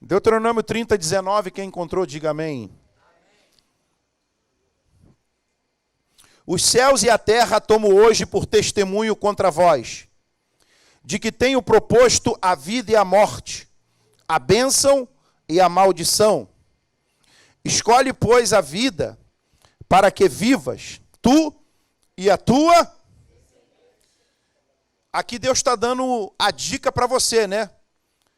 Deuteronômio 30, 19, quem encontrou, diga amém. Os céus e a terra tomo hoje por testemunho contra vós, de que tenho proposto a vida e a morte, a bênção e a maldição. Escolhe, pois, a vida, para que vivas, tu e a tua. Aqui Deus está dando a dica para você, né?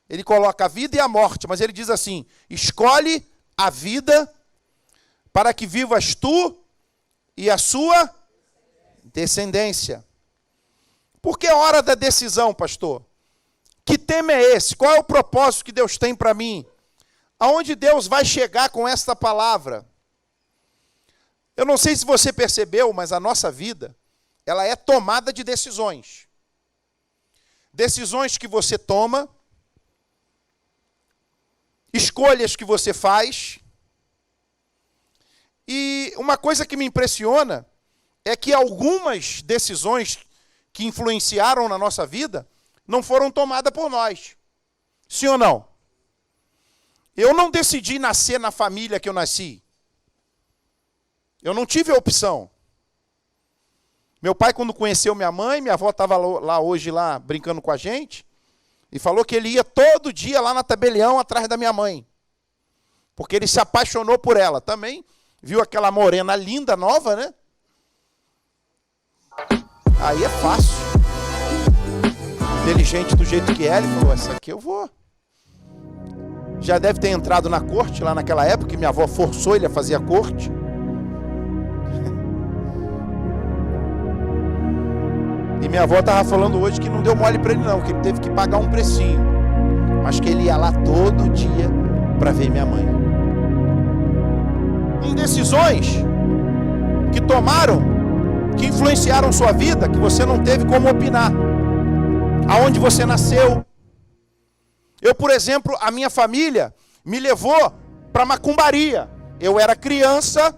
Ele coloca a vida e a morte, mas ele diz assim: escolhe a vida para que vivas tu e a sua descendência. Por que hora da decisão, pastor? Que tema é esse? Qual é o propósito que Deus tem para mim? Aonde Deus vai chegar com esta palavra? Eu não sei se você percebeu, mas a nossa vida, ela é tomada de decisões. Decisões que você toma, escolhas que você faz. E uma coisa que me impressiona é que algumas decisões que influenciaram na nossa vida não foram tomadas por nós. Sim ou não? Eu não decidi nascer na família que eu nasci. Eu não tive a opção. Meu pai, quando conheceu minha mãe, minha avó estava lá hoje, lá brincando com a gente, e falou que ele ia todo dia lá na Tabelião atrás da minha mãe. Porque ele se apaixonou por ela. Também viu aquela morena linda, nova, né? Aí é fácil. Inteligente do jeito que é, ele falou, essa aqui eu vou. Já deve ter entrado na corte lá naquela época, que minha avó forçou ele a fazer a corte. E minha avó estava falando hoje que não deu mole para ele não, que ele teve que pagar um precinho. Mas que ele ia lá todo dia para ver minha mãe. Em decisões que tomaram, que influenciaram sua vida, que você não teve como opinar. Aonde você nasceu. Eu, por exemplo, a minha família me levou para macumbaria. Eu era criança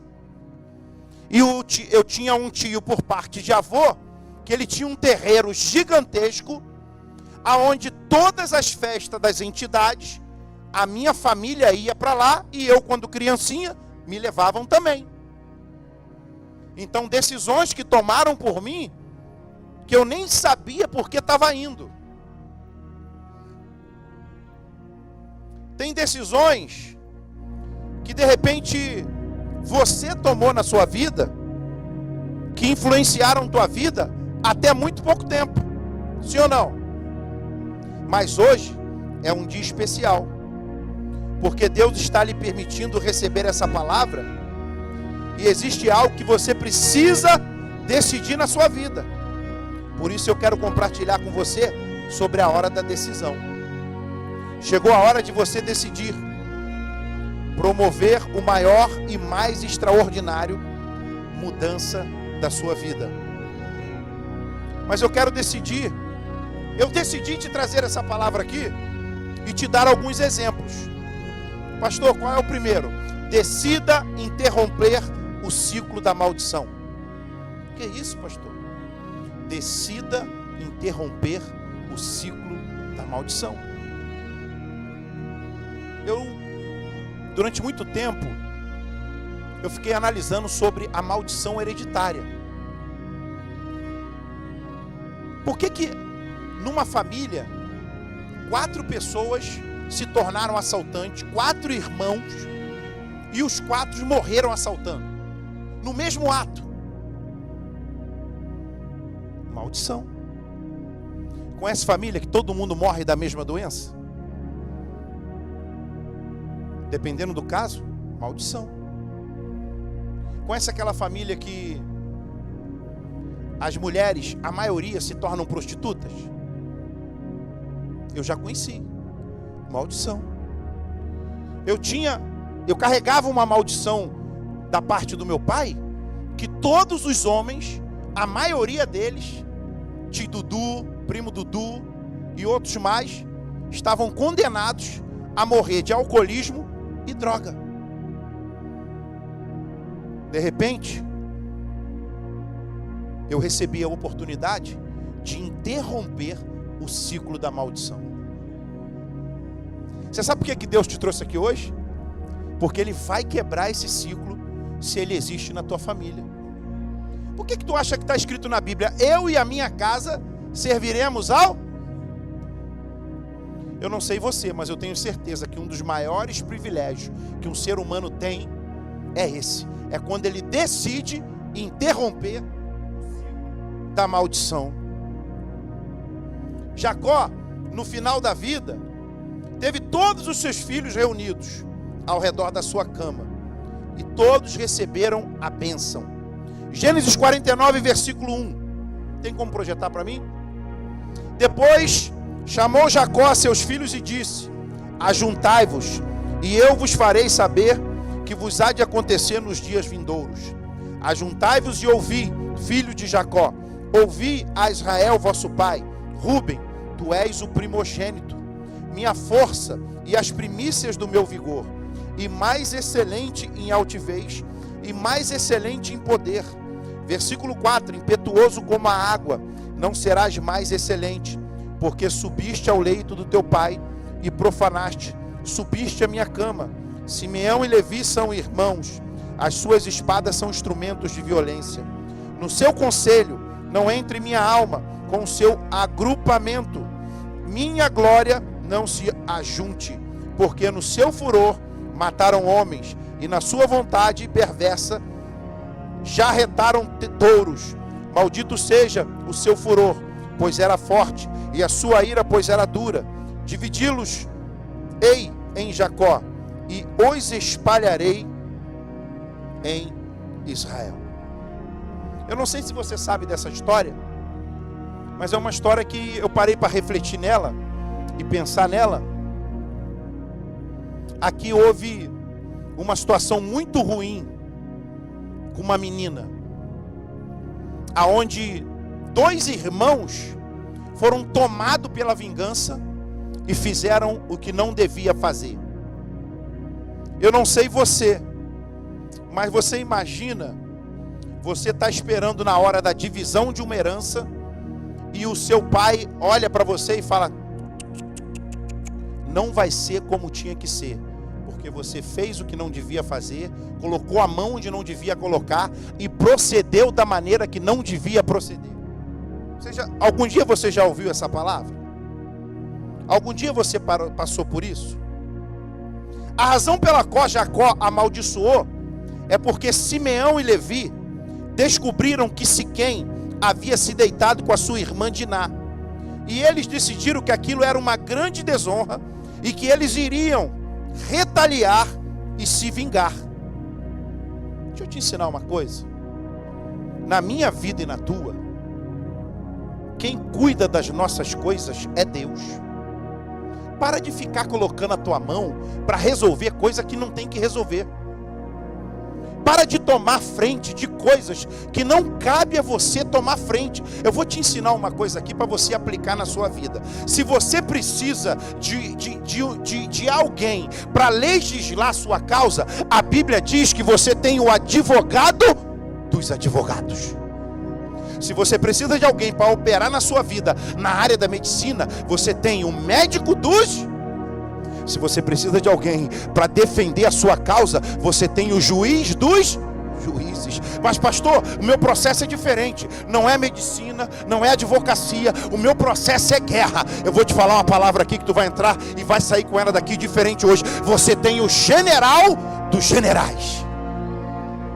e eu tinha um tio por parte de avô, que ele tinha um terreiro gigantesco, aonde todas as festas das entidades, a minha família ia para lá e eu, quando criancinha, me levavam também. Então, decisões que tomaram por mim, que eu nem sabia por que estava indo. Tem decisões que de repente você tomou na sua vida, que influenciaram tua vida até muito pouco tempo. Sim ou não? Mas hoje é um dia especial, porque Deus está lhe permitindo receber essa palavra, e existe algo que você precisa decidir na sua vida. Por isso eu quero compartilhar com você sobre a hora da decisão. Chegou a hora de você decidir promover o maior e mais extraordinário mudança da sua vida. Mas eu quero decidir. Eu decidi te trazer essa palavra aqui e te dar alguns exemplos. Pastor, qual é o primeiro? Decida interromper o ciclo da maldição. Que é isso, pastor? Decida interromper o ciclo da maldição. Durante muito tempo, eu fiquei analisando sobre a maldição hereditária. Por que numa família, 4 pessoas se tornaram assaltantes, 4 irmãos, e os 4 morreram assaltando, no mesmo ato? Maldição. Conhece família que todo mundo morre da mesma doença? Dependendo do caso, maldição. Conhece aquela família que as mulheres, a maioria, se tornam prostitutas? Eu já conheci. Maldição. Eu carregava uma maldição da parte do meu pai, que todos os homens, a maioria deles, tio Dudu, primo Dudu e outros mais, estavam condenados a morrer de alcoolismo e droga. De repente, eu recebi a oportunidade de interromper o ciclo da maldição. Você sabe por que Deus te trouxe aqui hoje? Porque Ele vai quebrar esse ciclo se ele existe na tua família. Por que tu acha que está escrito na Bíblia, eu e a minha casa serviremos ao... Eu não sei você, mas eu tenho certeza que um dos maiores privilégios que um ser humano tem é esse. É quando ele decide interromper da maldição. Jacó, no final da vida, teve todos os seus filhos reunidos ao redor da sua cama. E todos receberam a bênção. Gênesis 49, versículo 1. Tem como projetar para mim? Depois chamou Jacó a seus filhos e disse: ajuntai-vos, e eu vos farei saber que vos há de acontecer nos dias vindouros. Ajuntai-vos e ouvi, filho de Jacó. Ouvi a Israel, vosso pai. Ruben, tu és o primogênito, minha força e as primícias do meu vigor, e mais excelente em altivez, e mais excelente em poder. Versículo 4, impetuoso como a água, não serás mais excelente, porque subiste ao leito do teu pai, e profanaste, subiste à minha cama. Simeão e Levi são irmãos, as suas espadas são instrumentos de violência. No seu conselho, não entre minha alma, com o seu agrupamento, minha glória não se ajunte, porque no seu furor mataram homens, e na sua vontade perversa jarretaram touros. Maldito seja o seu furor, pois era forte, e a sua ira, pois era dura. Dividi-los ei em Jacó, e os espalharei em Israel. Eu não sei se você sabe dessa história, mas é uma história que eu parei para refletir nela e pensar nela. Aqui houve uma situação muito ruim com uma menina, aonde dois irmãos foram tomados pela vingança e fizeram o que não devia fazer. Eu não sei você, mas você imagina, você está esperando na hora da divisão de uma herança e o seu pai olha para você e fala: não vai ser como tinha que ser, porque você fez o que não devia fazer, colocou a mão onde não devia colocar e procedeu da maneira que não devia proceder. Algum dia você já ouviu essa palavra? Algum dia você passou por isso? A razão pela qual Jacó amaldiçoou é porque Simeão e Levi descobriram que Siquém havia se deitado com a sua irmã Diná, e eles decidiram que aquilo era uma grande desonra e que eles iriam retaliar e se vingar. Deixa eu te ensinar uma coisa. Na minha vida e na tua, quem cuida das nossas coisas é Deus. Para de ficar colocando a tua mão para resolver coisa que não tem que resolver. Para de tomar frente de coisas que não cabe a você tomar frente. Eu vou te ensinar uma coisa aqui para você aplicar na sua vida. Se você precisa de alguém para legislar a sua causa, a Bíblia diz que você tem o advogado dos advogados. Se você precisa de alguém para operar na sua vida, na área da medicina, você tem o médico dos... Se você precisa de alguém para defender a sua causa, você tem o juiz dos juízes. Mas pastor, o meu processo é diferente. Não é medicina, não é advocacia. O meu processo é guerra. Eu vou te falar uma palavra aqui que tu vai entrar e vai sair com ela daqui diferente hoje. Você tem o general dos generais.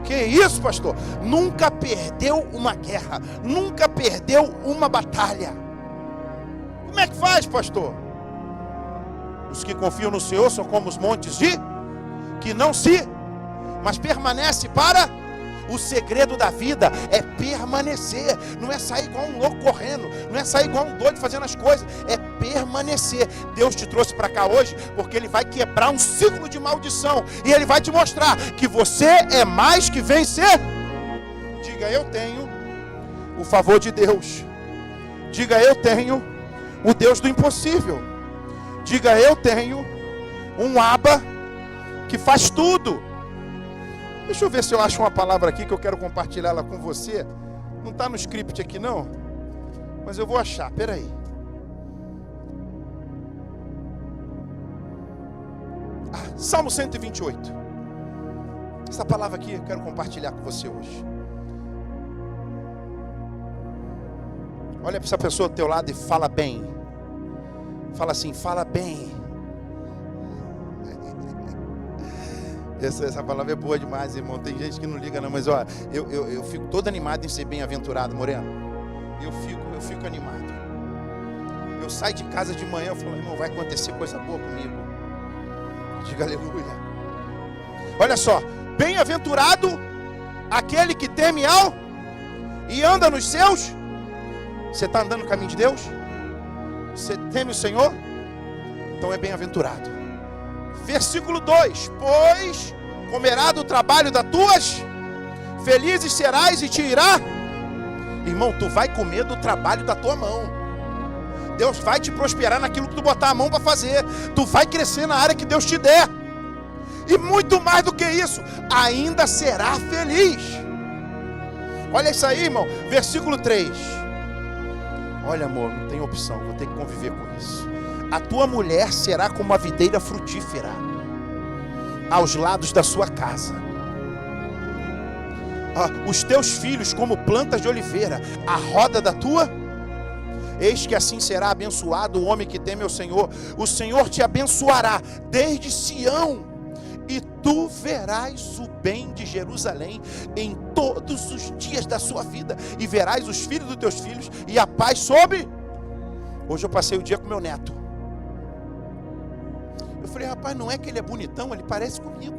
Que isso, pastor? Nunca perdeu uma guerra, nunca perdeu uma batalha. Como é que faz, pastor? Os que confiam no Senhor são como os montes que não se, mas permanece para... O segredo da vida é permanecer. Não é sair igual um louco correndo, não é sair igual um doido fazendo as coisas, é permanecer. Deus te trouxe para cá hoje porque Ele vai quebrar um ciclo de maldição e Ele vai te mostrar que você é mais que vencer. Diga: eu tenho o favor de Deus. Diga: eu tenho o Deus do impossível. Diga: eu tenho um Abba que faz tudo. Deixa eu ver se eu acho uma palavra aqui que eu quero compartilhar ela com você. Não está no script aqui não, mas eu vou achar, peraí. Salmo 128. Essa palavra aqui eu quero compartilhar com você hoje. Olha para essa pessoa do teu lado e fala bem. Fala assim, fala bem. Essa palavra é boa demais, irmão. Tem gente que não liga não, mas ó, eu fico todo animado em ser bem-aventurado, Moreno. Eu fico animado. Eu saio de casa de manhã, eu falo, irmão, vai acontecer coisa boa comigo. Diga aleluia. Olha só, bem-aventurado aquele que teme ao e anda nos seus. Você está andando no caminho de Deus? Você teme o Senhor? Então é bem-aventurado. Versículo 2: pois comerá do trabalho das tuas, felizes serás e te irá. Irmão, tu vai comer do trabalho da tua mão. Deus vai te prosperar naquilo que tu botar a mão para fazer. Tu vai crescer na área que Deus te der. E muito mais do que isso, ainda será feliz. Olha isso aí, irmão. Versículo 3. Olha, amor, não tem opção, vou ter que conviver com isso. A tua mulher será como a videira frutífera aos lados da sua casa. Os teus filhos como plantas de oliveira, a roda da tua. Eis que assim será abençoado o homem que teme ao Senhor. O Senhor te abençoará desde Sião, e tu verás o bem de Jerusalém em todos os dias da sua vida, e verás os filhos dos teus filhos, e a paz sobre. Hoje eu passei o dia com meu neto. Eu falei, rapaz, não é que ele é bonitão, ele parece comigo.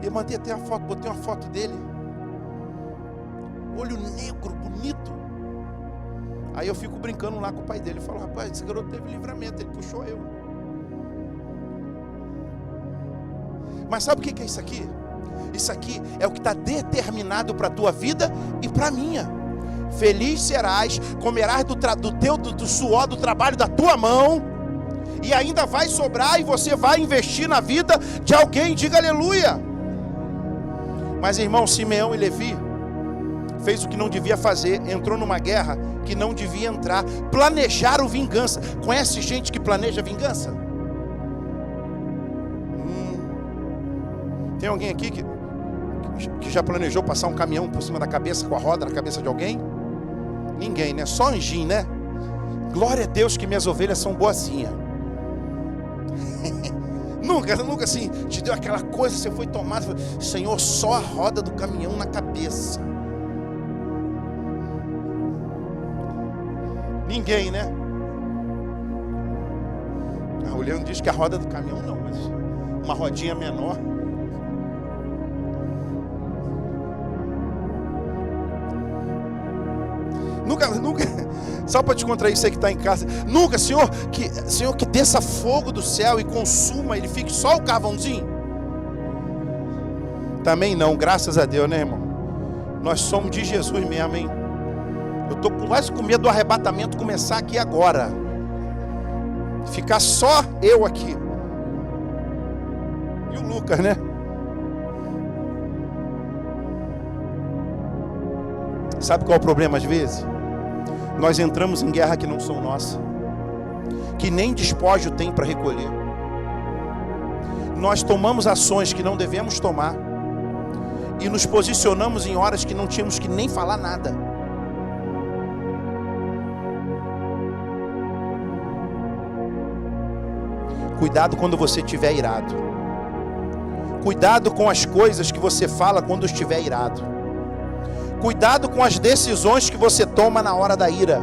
E eu mandei até a foto, botei uma foto dele. Olho negro, bonito. Aí eu fico brincando lá com o pai dele. Eu falo, rapaz, esse garoto teve livramento, ele puxou eu. Mas sabe o que é isso aqui? Isso aqui é o que está determinado para a tua vida e para a minha. Feliz serás, comerás do suor do trabalho da tua mão, e ainda vai sobrar, e você vai investir na vida de alguém. Diga aleluia. Mas irmão, Simeão e Levi fez o que não devia fazer, entrou numa guerra que não devia entrar, planejaram vingança. Conhece gente que planeja vingança? Tem alguém aqui que já planejou passar um caminhão por cima da cabeça, com a roda na cabeça de alguém? Ninguém, né? Só anjinho, né? Glória a Deus que minhas ovelhas são boazinhas. Nunca assim, te deu aquela coisa, você foi tomado, Senhor, só a roda do caminhão na cabeça. Ninguém, né? O Leandro diz que a roda do caminhão não, mas uma rodinha menor. Nunca, só para te contrair, você que está em casa, nunca, Senhor, que desça fogo do céu e consuma, ele fique só o carvãozinho. Também não, graças a Deus, né, irmão? Nós somos de Jesus mesmo, hein? Eu estou quase com medo do arrebatamento começar aqui agora. Ficar só eu aqui. E o Lucas, né? Sabe qual é o problema às vezes? Nós entramos em guerra que não são nossa, que nem despojo tem para recolher. Nós tomamos ações que não devemos tomar e nos posicionamos em horas que não tínhamos que nem falar nada. Cuidado quando você estiver irado. Cuidado com as coisas que você fala quando estiver irado. Cuidado com as decisões que você toma na hora da ira.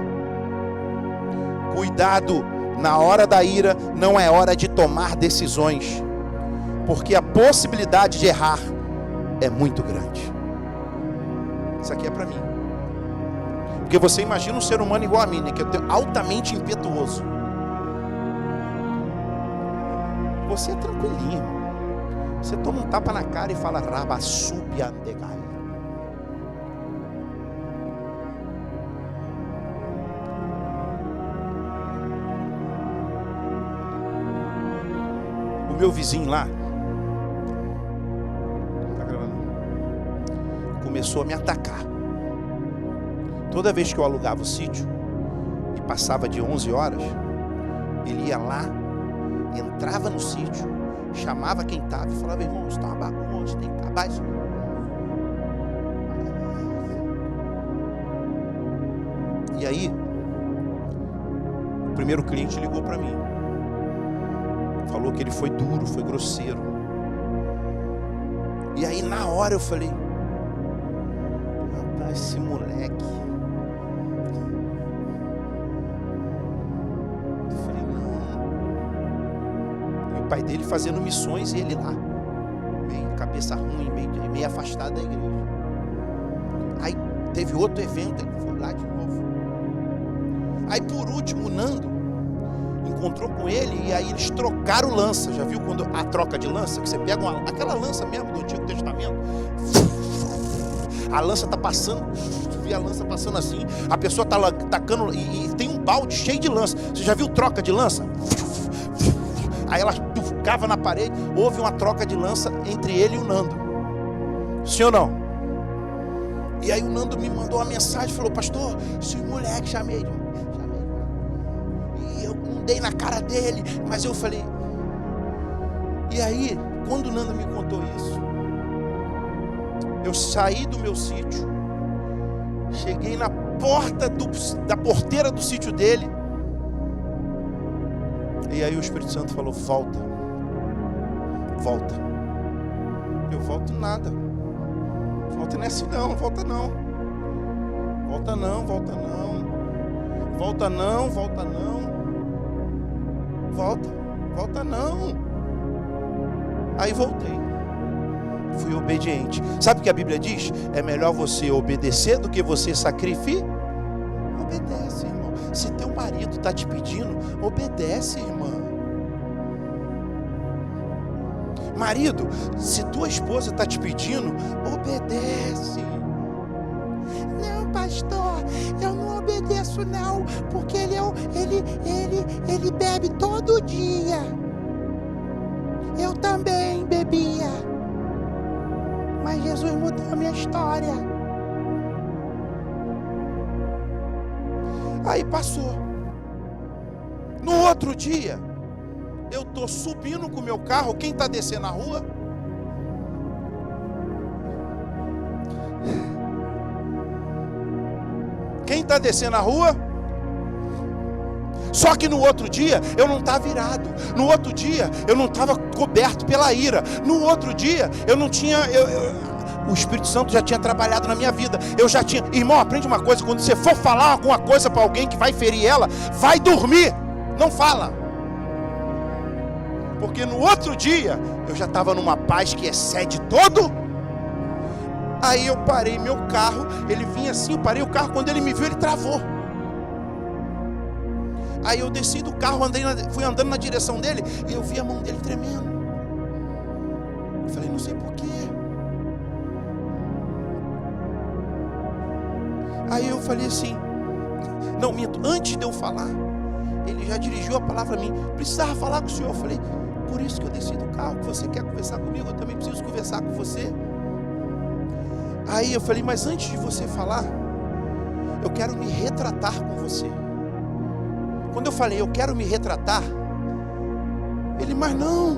Cuidado, na hora da ira não é hora de tomar decisões, porque a possibilidade de errar é muito grande. Isso aqui é para mim. Porque você imagina um ser humano igual a mim, né, que é altamente impetuoso. Você é tranquilinho. Você toma um tapa na cara e fala Rabassubiandegai. O meu vizinho lá começou a me atacar. Toda vez que eu alugava o sítio e passava de 11 horas, Ele ia lá, entrava no sítio, chamava quem estava e falava: irmão, isso está uma bagunça, tem que acabar isso. E aí, o primeiro cliente ligou para mim. Falou que ele foi duro, foi grosseiro. E aí, na hora, eu falei: rapaz, esse moleque. Eu falei: não. E o pai dele fazendo missões e ele lá, meio cabeça ruim, meio afastado da igreja. Aí teve outro evento, ele foi lá de novo. Aí por último o Nando encontrou com ele e aí eles trocaram lança. Já viu quando a troca de lança? Que você pega aquela lança mesmo do Antigo Testamento. A lança está passando, vi a lança passando assim. A pessoa está tacando e tem um balde cheio de lança. Você já viu troca de lança? Aí ela ficava na parede. Houve uma troca de lança entre ele e o Nando. Sim ou não? E aí o Nando me mandou uma mensagem, falou: pastor, esse moleque, chamei. E eu não dei na cara dele, mas eu falei. E aí, quando o Nando me contou isso, eu saí do meu sítio, cheguei na porta da porteira do sítio dele, e aí o Espírito Santo falou: volta. Eu volto nada. Volta não é assim não, volta não. Volta não. Volta não. Aí voltei. Fui obediente. Sabe o que a Bíblia diz? É melhor você obedecer do que você sacrificar. Obedece, irmão. Se teu marido está te pedindo, obedece, irmã. Marido, se tua esposa está te pedindo, obedece. Não, pastor, eu não obedeço não, porque ele bebe todo dia. Eu também bebia, mas Jesus mudou a minha história. Aí passou. No outro dia, eu estou subindo com o meu carro. Quem está descendo a rua? Quem está descendo a rua? Só que no outro dia eu não estava irado. No outro dia eu não estava coberto pela ira. No outro dia eu não tinha... o Espírito Santo já tinha trabalhado na minha vida. Eu já tinha... Irmão, aprende uma coisa. Quando você for falar alguma coisa para alguém que vai ferir ela, vai dormir. Não fala. Porque no outro dia eu já estava numa paz que excede todo. Aí eu parei meu carro. Ele vinha assim, eu parei o carro. Quando ele me viu, ele travou. Aí eu desci do carro, fui andando na direção dele, e eu vi a mão dele tremendo. Eu falei: não sei porquê. Aí eu falei assim, não, minto, antes de eu falar, ele já dirigiu a palavra a mim: precisava falar com o senhor. Eu falei: por isso que eu desci do carro, que você quer conversar comigo, eu também preciso conversar com você. Aí eu falei: mas antes de você falar, eu quero me retratar com você. Quando eu falei: eu quero me retratar, ele: mas não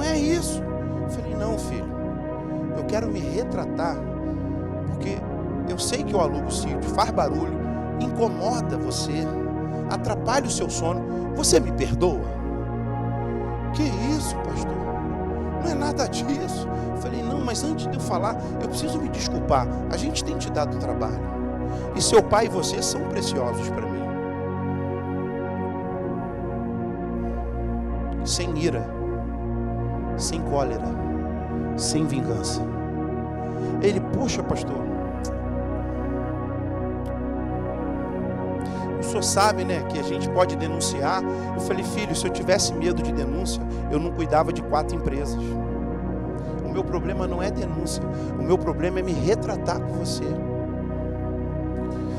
é isso. Eu falei: não, filho, eu quero me retratar, porque eu sei que eu alugo o sítio, faz barulho, incomoda você, atrapalha o seu sono. Você me perdoa? Que isso, pastor? Não é nada disso. Eu falei: não, mas antes de eu falar, eu preciso me desculpar. A gente tem te dado trabalho, e seu pai e você são preciosos para mim. Sem ira, sem cólera, sem vingança. Ele: poxa, pastor, o senhor sabe, né, que a gente pode denunciar. Eu falei: filho, se eu tivesse medo de denúncia, eu não cuidava de 4 empresas. O meu problema não é denúncia, o meu problema é me retratar com você.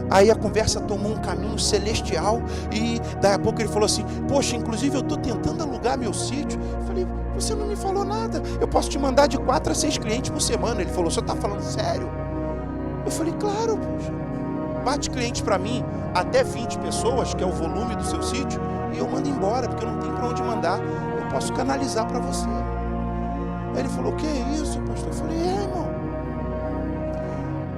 Aí a conversa tomou um caminho celestial, e daí a pouco ele falou assim: poxa, inclusive eu estou tentando alugar meu sítio. Eu falei: você não me falou nada, eu posso te mandar de 4 a 6 clientes por semana. Ele falou: o senhor está falando sério? Eu falei: claro, poxa. bate cliente para mim, até 20 pessoas, que é o volume do seu sítio, e eu mando embora, porque eu não tenho para onde mandar. Eu posso canalizar para você. Aí ele falou, que é isso, pastor? Eu falei, irmão.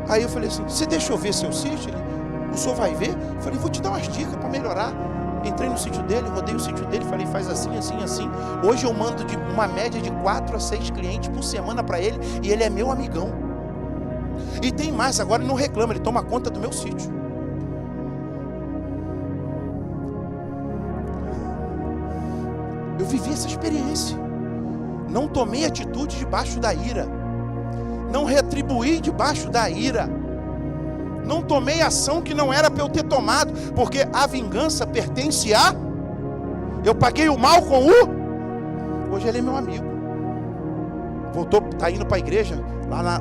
Aí eu falei assim, você deixa eu ver seu sítio? Ele, o senhor vai ver? Eu falei, vou te dar umas dicas para melhorar. Entrei no sítio dele, rodei o sítio dele, falei, faz assim, assim, assim. Hoje eu mando de uma média de 4 a 6 clientes por semana para ele, e ele é meu amigão. E tem mais, agora ele não reclama, ele toma conta do meu sítio. Eu vivi essa experiência. Não tomei atitude debaixo da ira. Não retribuí debaixo da ira. Não tomei ação que não era para eu ter tomado, porque a vingança pertence a... Eu paguei o mal com o... Hoje ele é meu amigo. Voltou, está indo para a igreja,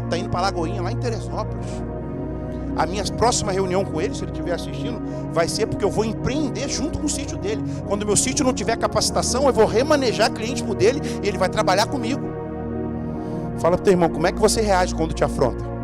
está indo para Lagoinha, lá em Teresópolis. A minha próxima reunião com ele, se ele estiver assistindo, vai ser porque eu vou empreender junto com o sítio dele. Quando o meu sítio não tiver capacitação, eu vou remanejar cliente por dele e ele vai trabalhar comigo. Fala para o teu irmão, como é que você reage quando te afronta?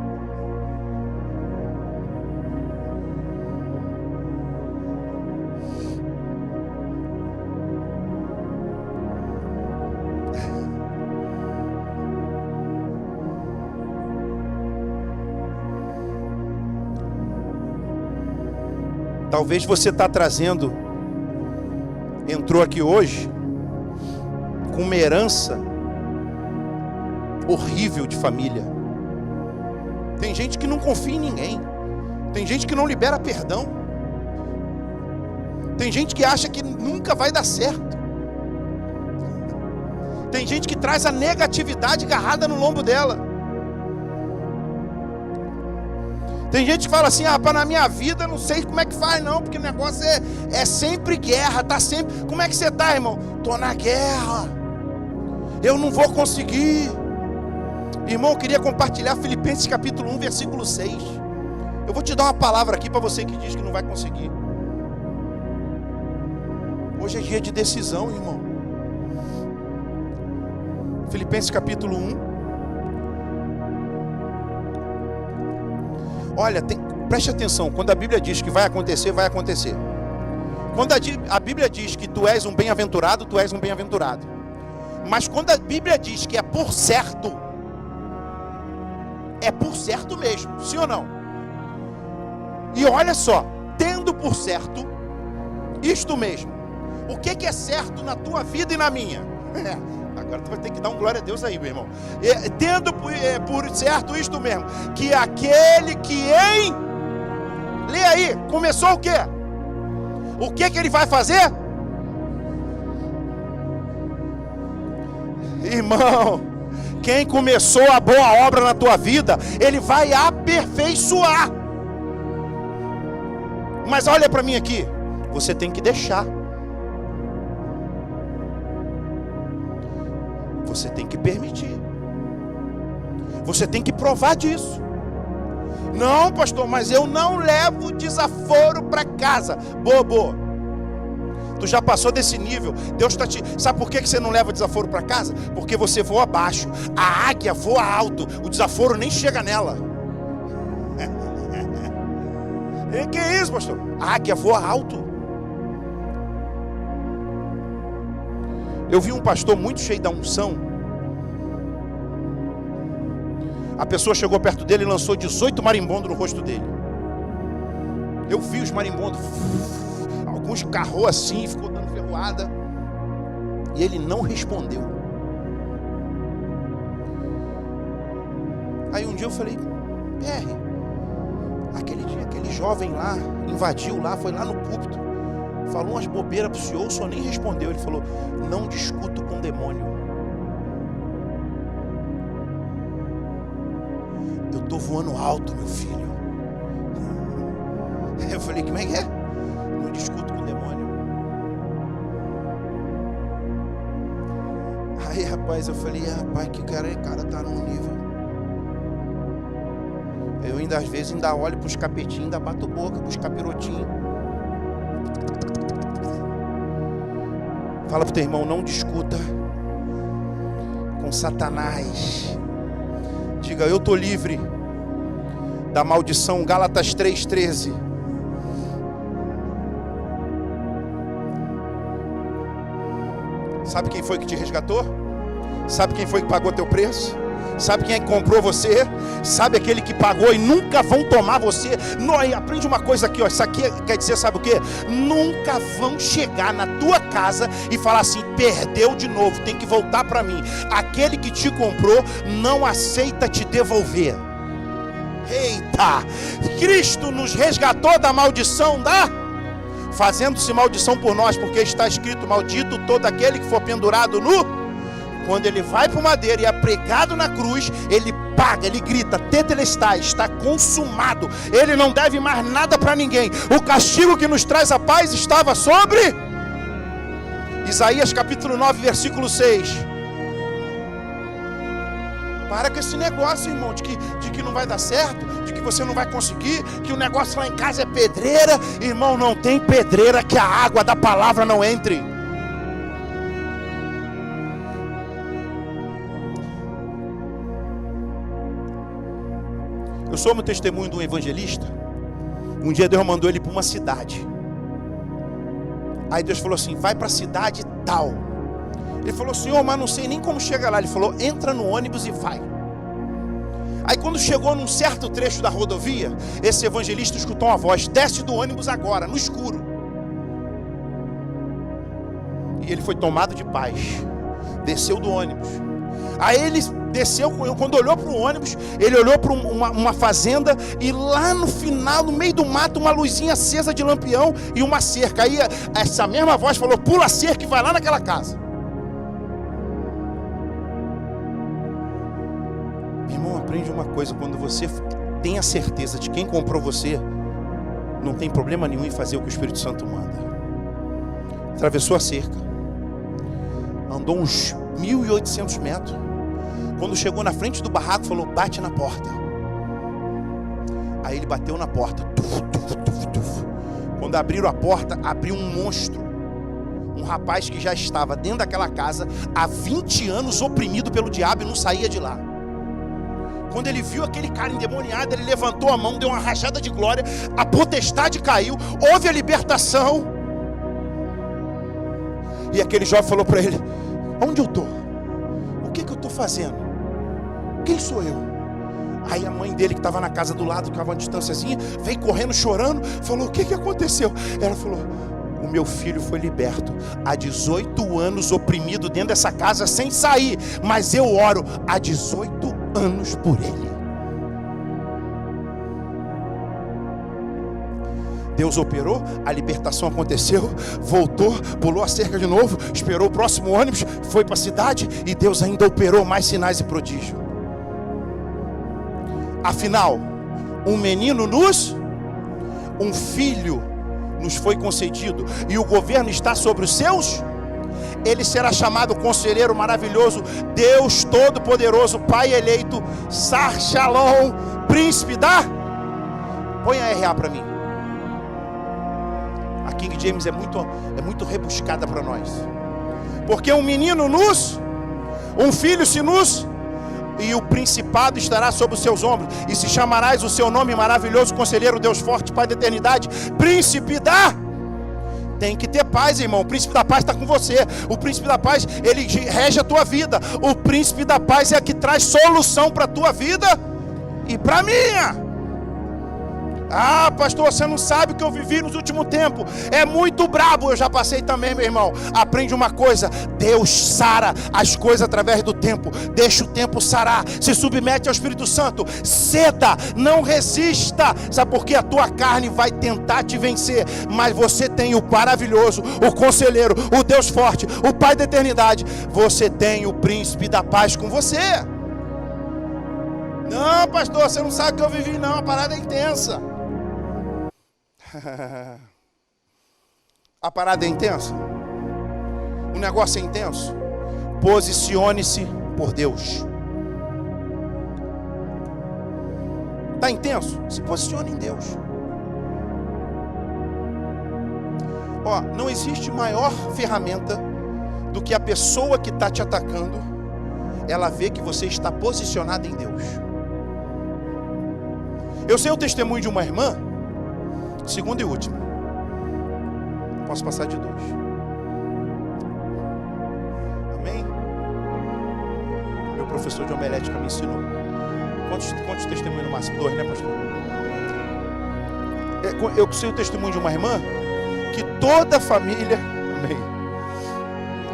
Talvez você está trazendo, entrou aqui hoje, com uma herança horrível de família. Tem gente que não confia em ninguém. Tem gente que não libera perdão. Tem gente que acha que nunca vai dar certo. Tem gente que traz a negatividade agarrada no lombo dela. Tem gente que fala assim, rapaz, na minha vida não sei como é que faz não, porque o negócio é sempre guerra, tá sempre... Como é que você tá, irmão? Tô na guerra, eu não vou conseguir. Irmão, eu queria compartilhar Filipenses capítulo 1, versículo 6. Eu vou te dar uma palavra aqui para você que diz que não vai conseguir. Hoje é dia de decisão, irmão. Filipenses capítulo 1. Olha, preste atenção, quando a Bíblia diz que vai acontecer, vai acontecer. Quando a Bíblia diz que tu és um bem-aventurado, tu és um bem-aventurado. Mas quando a Bíblia diz que é por certo mesmo, sim ou não? E olha só, tendo por certo isto mesmo. O que é certo na tua vida e na minha? Agora tu vai ter que dar um glória a Deus aí, meu irmão. Tendo por certo isto mesmo, que aquele que lê aí, começou o quê? O que ele vai fazer? Irmão, quem começou a boa obra na tua vida, ele vai aperfeiçoar. Mas olha para mim aqui, você tem que deixar. Você tem que permitir. Você tem que provar disso. Não, pastor, mas eu não levo desaforo para casa. Bobo, tu já passou desse nível. Deus está te... Sabe por que você não leva desaforo para casa? Porque você voa baixo. A águia voa alto. O desaforo nem chega nela. Que isso, pastor? A águia voa alto. Eu vi um pastor muito cheio da unção. A pessoa chegou perto dele e lançou 18 marimbondos no rosto dele. Eu vi os marimbondos. Alguns carrou assim, ficou dando ferroada. E ele não respondeu. Aí um dia eu falei, PR, aquele dia, aquele jovem lá, invadiu lá, foi lá no púlpito. Falou umas bobeiras para o senhor, o senhor nem respondeu. Ele falou, não discuto com demônio. Eu estou voando alto, meu filho. Eu falei, como é que é? Não discuto com demônio. Aí, rapaz, eu falei, rapaz, que cara tá num nível. Eu ainda, às vezes, ainda olho para os capetinhos, ainda bato boca para os capirotinhos. Fala para o teu irmão, não discuta com Satanás. Diga, eu estou livre da maldição. Gálatas 3,13. Sabe quem foi que te resgatou? Sabe quem foi que pagou teu preço? Sabe quem é que comprou você? Sabe aquele que pagou e nunca vão tomar você? Não, aprende uma coisa aqui, ó. Isso aqui quer dizer, sabe o quê? Nunca vão chegar na tua casa e falar assim: perdeu de novo, tem que voltar para mim. Aquele que te comprou não aceita te devolver. Eita! Cristo nos resgatou da maldição fazendo-se maldição por nós, porque está escrito: maldito todo aquele que for pendurado no... Quando ele vai para o madeiro e é pregado na cruz, ele paga, ele grita: tetelestai, está consumado. Ele não deve mais nada para ninguém. O castigo que nos traz a paz estava sobre... Isaías capítulo 9, versículo 6. Para com esse negócio, irmão, de que não vai dar certo, de que você não vai conseguir, que o negócio lá em casa é pedreira. Irmão, não tem pedreira que a água da palavra não entre. Eu sou um testemunho de um evangelista. Um dia Deus mandou ele para uma cidade. Aí Deus falou assim: vai para a cidade tal. Ele falou: Senhor, mas não sei nem como chega lá. Ele falou: entra no ônibus e vai. Aí quando chegou num certo trecho da rodovia, esse evangelista escutou uma voz: desce do ônibus agora, no escuro. E ele foi tomado de paz. Desceu do ônibus. Aí ele desceu, quando olhou para o ônibus, ele olhou para uma fazenda, e lá no final, no meio do mato, uma luzinha acesa de lampião e uma cerca. Aí essa mesma voz falou: pula a cerca e vai lá naquela casa. Irmão, aprende uma coisa: quando você tem a certeza de quem comprou você, não tem problema nenhum em fazer o que o Espírito Santo manda. Atravessou a cerca, andou uns 1.800 metros. Quando chegou na frente do barraco, falou: bate na porta. Aí ele bateu na porta. Quando abriram a porta, abriu um monstro. Um rapaz que já estava dentro daquela casa há 20 anos, oprimido pelo diabo, e não saía de lá. Quando ele viu aquele cara endemoniado, ele levantou a mão, deu uma rajada de glória, a potestade caiu, houve a libertação. E aquele jovem falou para ele: onde eu estou? O que eu estou fazendo? Quem sou eu? Aí a mãe dele, que estava na casa do lado, que estava uma distânciazinha, veio correndo, chorando, falou: o que aconteceu? Ela falou: o meu filho foi liberto, há 18 anos oprimido dentro dessa casa sem sair, mas eu oro há 18 anos por ele. Deus operou, a libertação aconteceu, voltou, pulou a cerca de novo, esperou o próximo ônibus, foi para a cidade, e Deus ainda operou mais sinais e prodígios. Afinal, um filho nos foi concedido, e o governo está sobre os seus. Ele será chamado Conselheiro Maravilhoso, Deus Todo-Poderoso, Pai Eleito, Sar Shalom, Príncipe da... Põe a RA para mim. A King James é muito rebuscada para nós. Porque um filho se nos... e o principado estará sobre os seus ombros, e se chamarás o seu nome maravilhoso, Conselheiro, Deus Forte, Pai da Eternidade, Príncipe da... Tem que ter paz, irmão. O príncipe da paz está com você. O príncipe da paz, ele rege a tua vida. O príncipe da paz é que traz solução para a tua vida e para a minha. Ah, pastor, você não sabe o que eu vivi nos últimos tempos. É muito brabo. Eu já passei também, meu irmão. Aprende uma coisa: Deus sara as coisas através do tempo. Deixa o tempo sarar. Se submete ao Espírito Santo. Ceda, não resista. Sabe por quê? A tua carne vai tentar te vencer, mas você tem o maravilhoso, o Conselheiro, o Deus Forte, o Pai da Eternidade. Você tem o Príncipe da Paz com você. Não, pastor, você não sabe o que eu vivi. Não, a parada é intensa. A parada é intensa. O negócio é intenso. Posicione-se por Deus. Está intenso? Se posicione em Deus. Ó, não existe maior ferramenta do que a pessoa que está te atacando, ela vê que você está posicionado em Deus. Eu sei o testemunho de uma irmã, segundo e último. Posso passar de 2. professor de homilética me ensinou. Quantos testemunhos no máximo? 2, né, pastor? Eu sei o testemunho de uma irmã que toda a família, amém,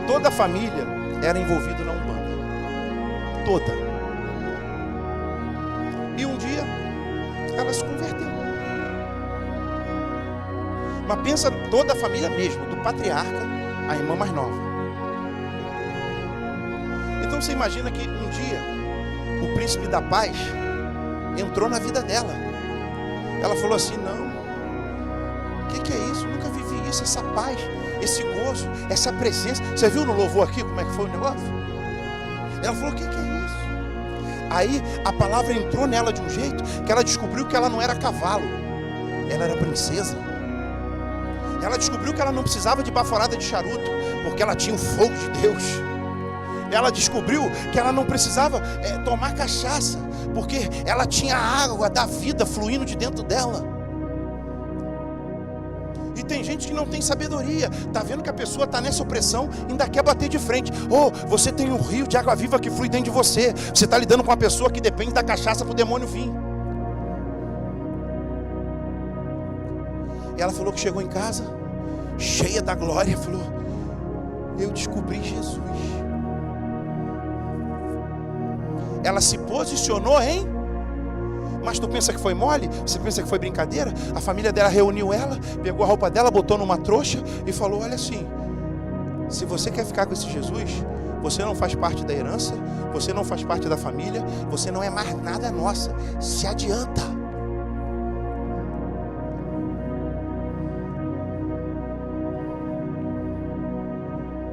toda a família era envolvida na Umbanda. Toda. E um dia ela se converteu. Mas pensa toda a família mesmo, do patriarca à irmã mais nova. Então você imagina que um dia o príncipe da paz entrou na vida dela. Ela falou assim: não, o que é isso? Eu nunca vivi isso, essa paz, esse gozo, essa presença. Você viu no louvor aqui como é que foi o negócio? Ela falou: o que é isso? Aí a palavra entrou nela de um jeito que ela descobriu que ela não era cavalo, ela era princesa. Ela descobriu que ela não precisava de baforada de charuto, porque ela tinha o fogo de Deus. Ela descobriu que ela não precisava tomar cachaça, porque ela tinha a água da vida fluindo de dentro dela. E tem gente que não tem sabedoria, está vendo que a pessoa está nessa opressão, ainda quer bater de frente. Você tem um rio de água viva que flui dentro de você. Você está lidando com uma pessoa que depende da cachaça para o demônio vir. E ela falou que chegou em casa, cheia da glória, falou: eu descobri Jesus. Ela se posicionou, hein? Mas tu pensa que foi mole? Você pensa que foi brincadeira? A família dela reuniu ela, pegou a roupa dela, botou numa trouxa e falou: olha assim, se você quer ficar com esse Jesus, você não faz parte da herança, você não faz parte da família, você não é mais nada nossa, se adianta.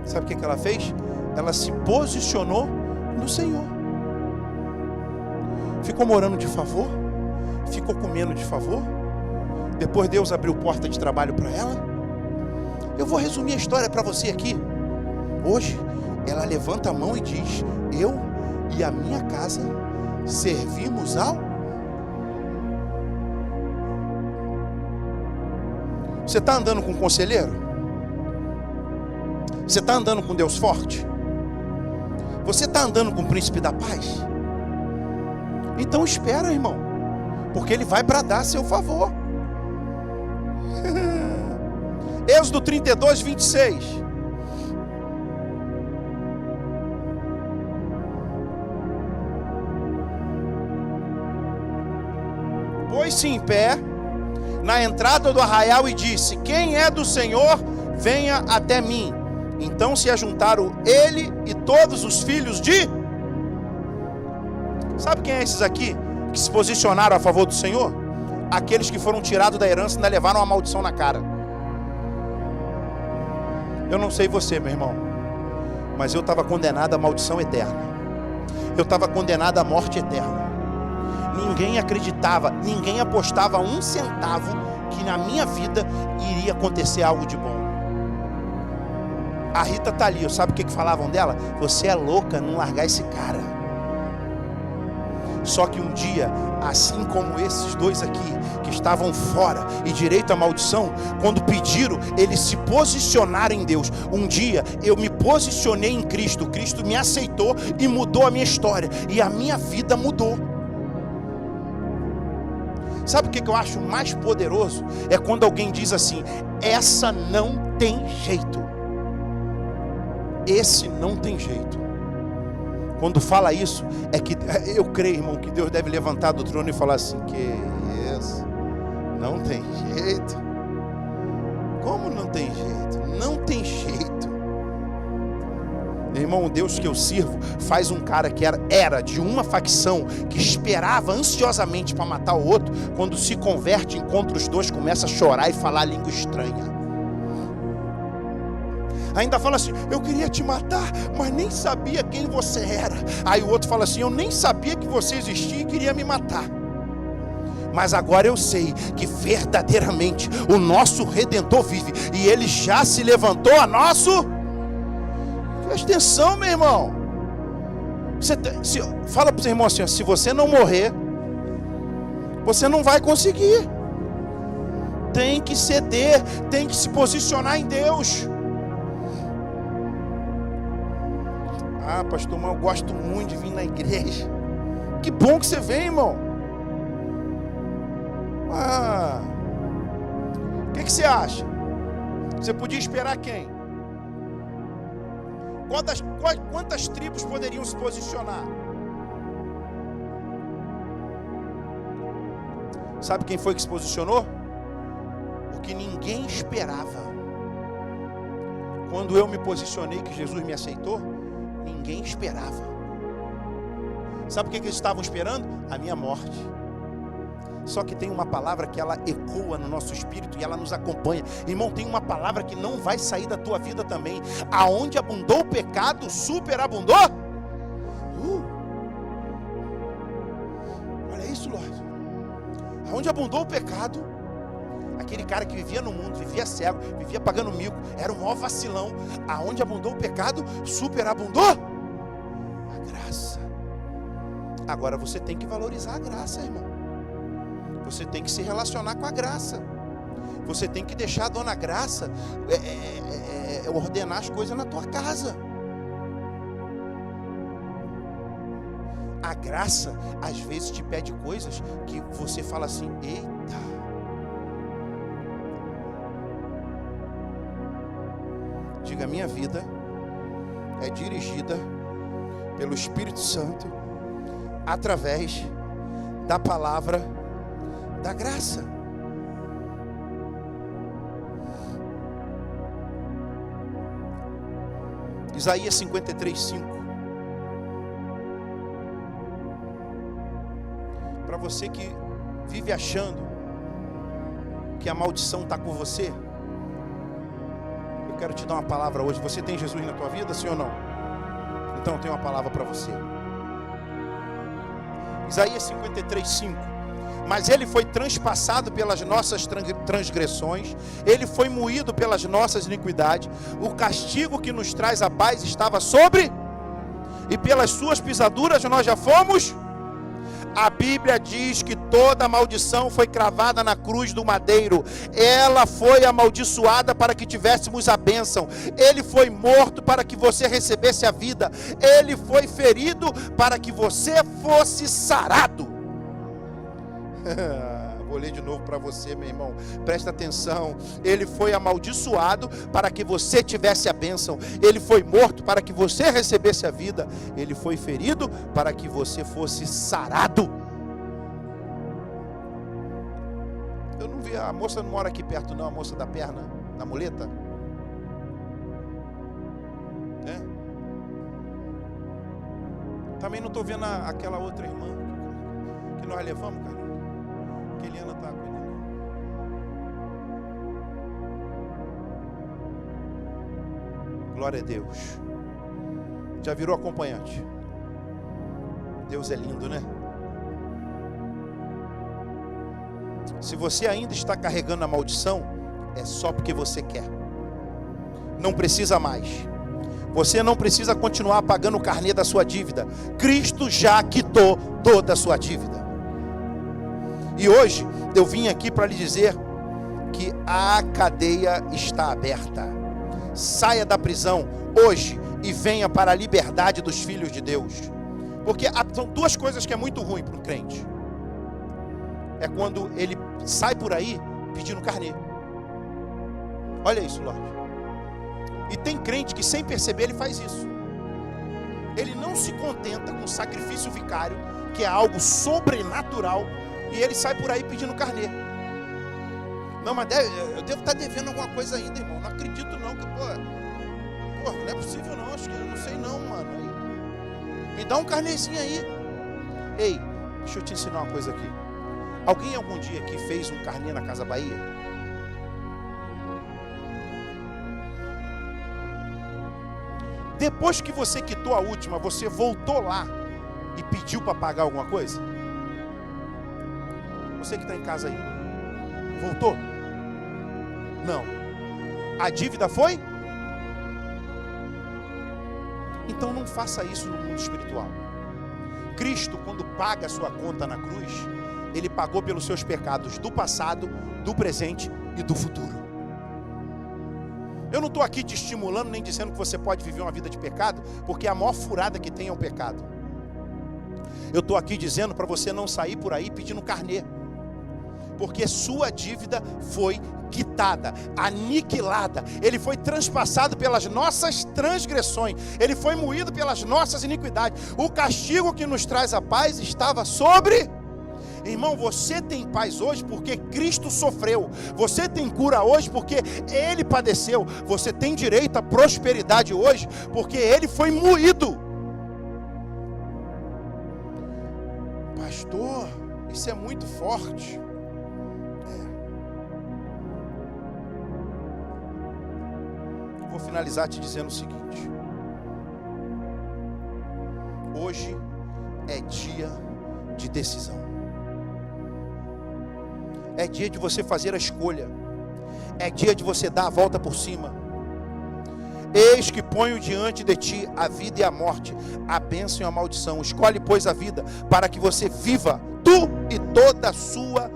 Sabe o que ela fez? Ela se posicionou no Senhor. Ficou morando de favor, ficou comendo de favor. Depois Deus abriu porta de trabalho para ela. Eu vou resumir a história para você aqui. Hoje ela levanta a mão e diz: eu e a minha casa servimos ao... Você está andando com um conselheiro? Você está andando com Deus forte? Você está andando com o príncipe da paz? Então espera, irmão, porque ele vai bradar a seu favor. Êxodo 32, 26. Pôs-se em pé na entrada do arraial e disse: quem é do Senhor, venha até mim. Então se ajuntaram ele e todos os filhos de... Sabe quem é esses aqui que se posicionaram a favor do Senhor? Aqueles que foram tirados da herança e ainda levaram uma maldição na cara. Eu não sei você, meu irmão, mas eu estava condenado à maldição eterna. Eu estava condenado à morte eterna. Ninguém acreditava, ninguém apostava 1 centavo que na minha vida iria acontecer algo de bom. A Rita está ali, sabe o que falavam dela? Você é louca, não largar esse cara. Só que um dia, assim como esses dois aqui, que estavam fora e direito à maldição, quando pediram, eles se posicionaram em Deus. Um dia, eu me posicionei em Cristo, Cristo me aceitou e mudou a minha história, e a minha vida mudou. Sabe o que eu acho mais poderoso? É quando alguém diz assim: essa não tem jeito. Esse não tem jeito. Quando fala isso, é que eu creio, irmão, que Deus deve levantar do trono e falar assim: que isso? Não tem jeito? Como não tem jeito? Não tem jeito. Irmão, o Deus que eu sirvo faz um cara que era de uma facção, que esperava ansiosamente para matar o outro, quando se converte, encontra os dois, começa a chorar e falar língua estranha. Ainda fala assim: eu queria te matar, mas nem sabia quem você era. Aí o outro fala assim: eu nem sabia que você existia e queria me matar. Mas agora eu sei que verdadeiramente o nosso Redentor vive, e Ele já se levantou a nosso... Presta atenção, meu irmão. Fala para o seu irmão assim: se você não morrer, você não vai conseguir. Tem que ceder, tem que se posicionar em Deus. Ah, pastor, mas eu gosto muito de vir na igreja. Que bom que você vem, irmão. Ah, o que você acha? Você podia esperar quem? Quantas tribos poderiam se posicionar? Sabe quem foi que se posicionou? O que ninguém esperava. Quando eu me posicionei, que Jesus me aceitou, ninguém esperava. Sabe o que eles estavam esperando? A minha morte. Só que tem uma palavra que ela ecoa no nosso espírito e ela nos acompanha. Irmão, tem uma palavra que não vai sair da tua vida também. Aonde abundou o pecado, superabundou. Olha isso, Lorde. Aonde abundou o pecado, aquele cara que vivia no mundo, vivia cego, vivia pagando mico, era um maior vacilão. Aonde abundou o pecado, superabundou a graça. Agora você tem que valorizar a graça, irmão. Você tem que se relacionar com a graça. Você tem que deixar a dona Graça ordenar as coisas na tua casa. A graça, às vezes, te pede coisas que você fala assim, eita. Diga, minha vida é dirigida pelo Espírito Santo através da palavra da graça. Isaías 53:5. Para você que vive achando que a maldição está com você, eu quero te dar uma palavra hoje. Você tem Jesus na tua vida, sim ou não? Então eu tenho uma palavra para você. Isaías 53:5. Mas ele foi transpassado pelas nossas transgressões, ele foi moído pelas nossas iniquidades, o castigo que nos traz a paz estava sobre, e pelas suas pisaduras nós já fomos. A Bíblia diz que toda maldição foi cravada na cruz do madeiro. Ela foi amaldiçoada para que tivéssemos a bênção. Ele foi morto para que você recebesse a vida. Ele foi ferido para que você fosse sarado. Vou ler de novo para você, meu irmão. Presta atenção. Ele foi amaldiçoado para que você tivesse a bênção. Ele foi morto para que você recebesse a vida. Ele foi ferido para que você fosse sarado. Eu não vi, a moça não mora aqui perto não, a moça da perna, da muleta. Também não estou vendo aquela outra irmã que nós levamos, cara. Que Eliana está cuidando. Glória a Deus. Já virou acompanhante. Deus é lindo, né? Se você ainda está carregando a maldição, é só porque você quer. Não precisa mais. Você não precisa continuar pagando o carnê da sua dívida. Cristo já quitou toda a sua dívida. E hoje eu vim aqui para lhe dizer que a cadeia está aberta. Saia da prisão hoje e venha para a liberdade dos filhos de Deus. Porque são duas coisas que é muito ruim para um crente. É quando ele sai por aí pedindo carnê. Olha isso, Lorde. E tem crente que sem perceber ele faz isso. Ele não se contenta com sacrifício vicário, que é algo sobrenatural, e ele sai por aí pedindo carnê. Não, mas eu devo estar devendo alguma coisa ainda, irmão. Não acredito não, que pô, não é possível não, acho que eu não sei não, mano. Aí, me dá um carnezinho aí. Ei, deixa eu te ensinar uma coisa aqui. Alguém algum dia aqui fez um carnê na Casa Bahia? Depois que você quitou a última, você voltou lá e pediu para pagar alguma coisa? Você que está em casa aí, voltou? Não. A dívida foi? Então não faça isso no mundo espiritual. Cristo, quando paga a sua conta na cruz, Ele pagou pelos seus pecados do passado, do presente e do futuro. Eu não estou aqui te estimulando nem dizendo que você pode viver uma vida de pecado, porque a maior furada que tem é o pecado. Eu estou aqui dizendo para você não sair por aí pedindo carnê, porque sua dívida foi quitada, aniquilada. Ele foi transpassado pelas nossas transgressões, ele foi moído pelas nossas iniquidades. O castigo que nos traz a paz estava sobre... Irmão, você tem paz hoje porque Cristo sofreu. Você tem cura hoje porque Ele padeceu. Você tem direito à prosperidade hoje porque Ele foi moído. Pastor, isso é muito forte. Vou finalizar te dizendo o seguinte: hoje é dia de decisão. É dia de você fazer a escolha. É dia de você dar a volta por cima. Eis que ponho diante de ti a vida e a morte, a bênção e a maldição. Escolhe, pois, a vida, para que você viva, tu e toda a sua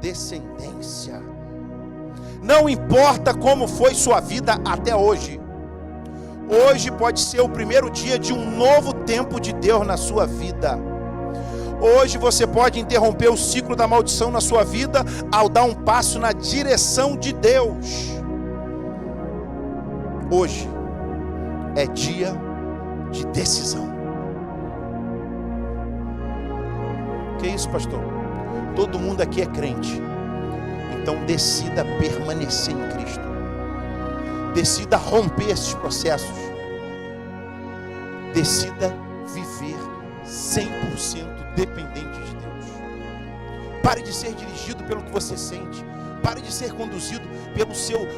descendência. Não importa como foi sua vida até hoje. Hoje pode ser o primeiro dia de um novo tempo de Deus na sua vida. Hoje você pode interromper o ciclo da maldição na sua vida ao dar um passo na direção de Deus. Hoje é dia de decisão. Que isso, pastor? Todo mundo aqui é crente. Então decida permanecer em Cristo. Decida romper esses processos. Decida viver 100% dependente de Deus. Pare de ser dirigido pelo que você sente. Pare de ser conduzido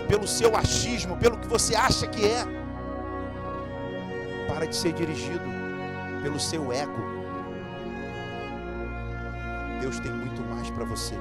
pelo seu achismo, pelo que você acha que é. Pare de ser dirigido pelo seu ego. Deus tem muito mais para você.